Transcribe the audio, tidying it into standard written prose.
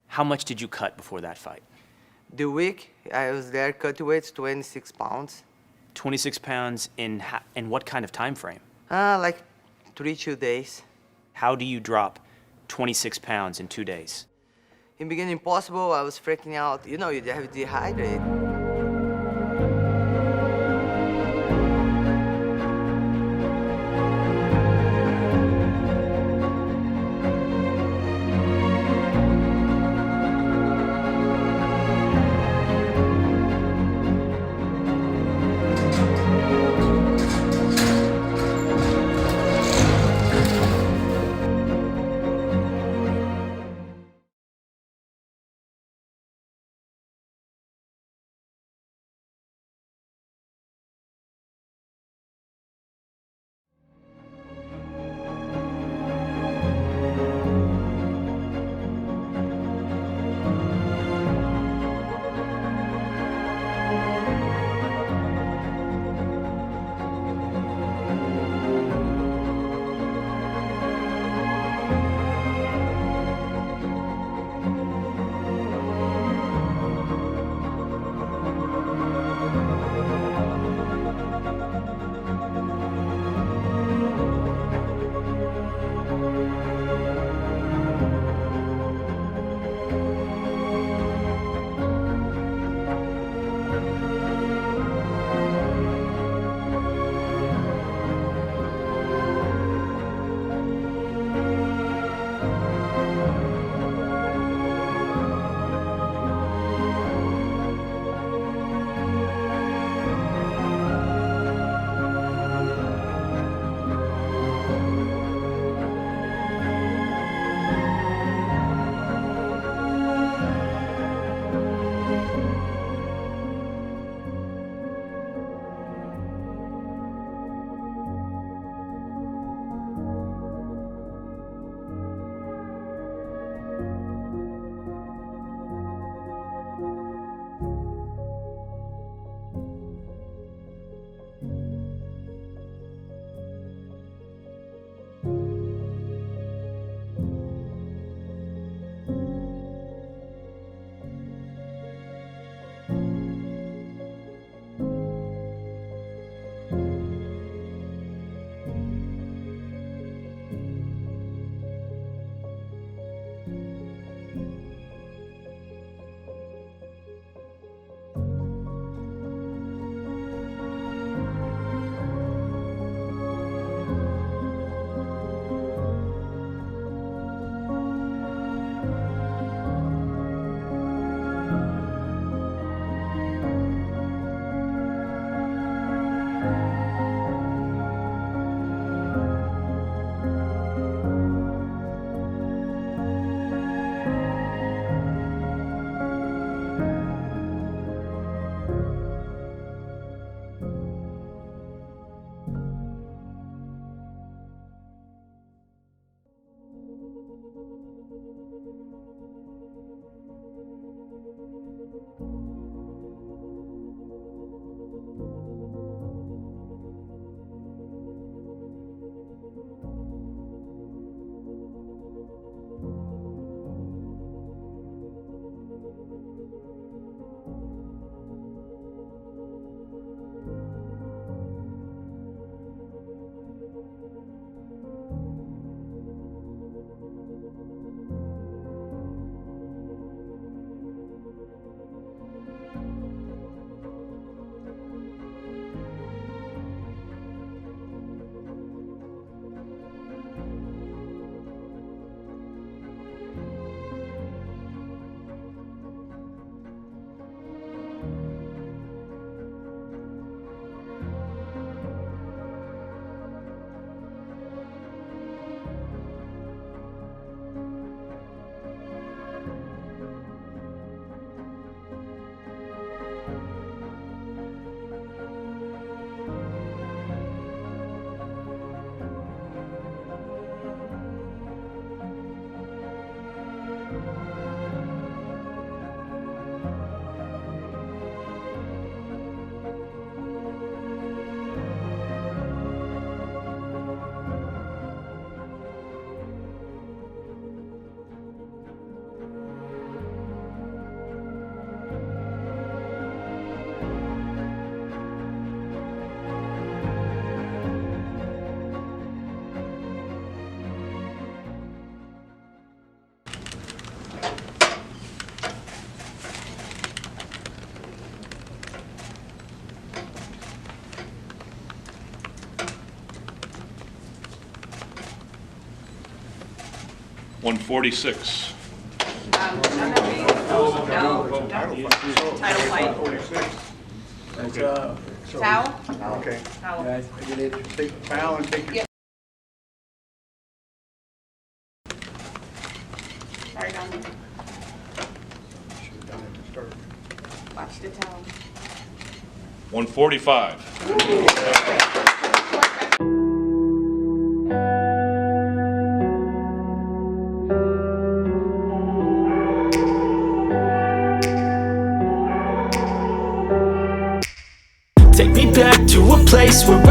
How much did you cut before that fight? The week I was there, cut weights 26 pounds. 26 pounds in what kind of time frame? Like 2 days. How do you drop 26 pounds in 2 days? In beginning impossible, I was freaking out. You know, you have dehydrated. 146. I'm gonna read, no, title fight. Towel? Okay. Towel. You need to take the towel and take your... Yep. Sorry, Don. Should have done it to start. Watch the towel. 145. Take me back to a place where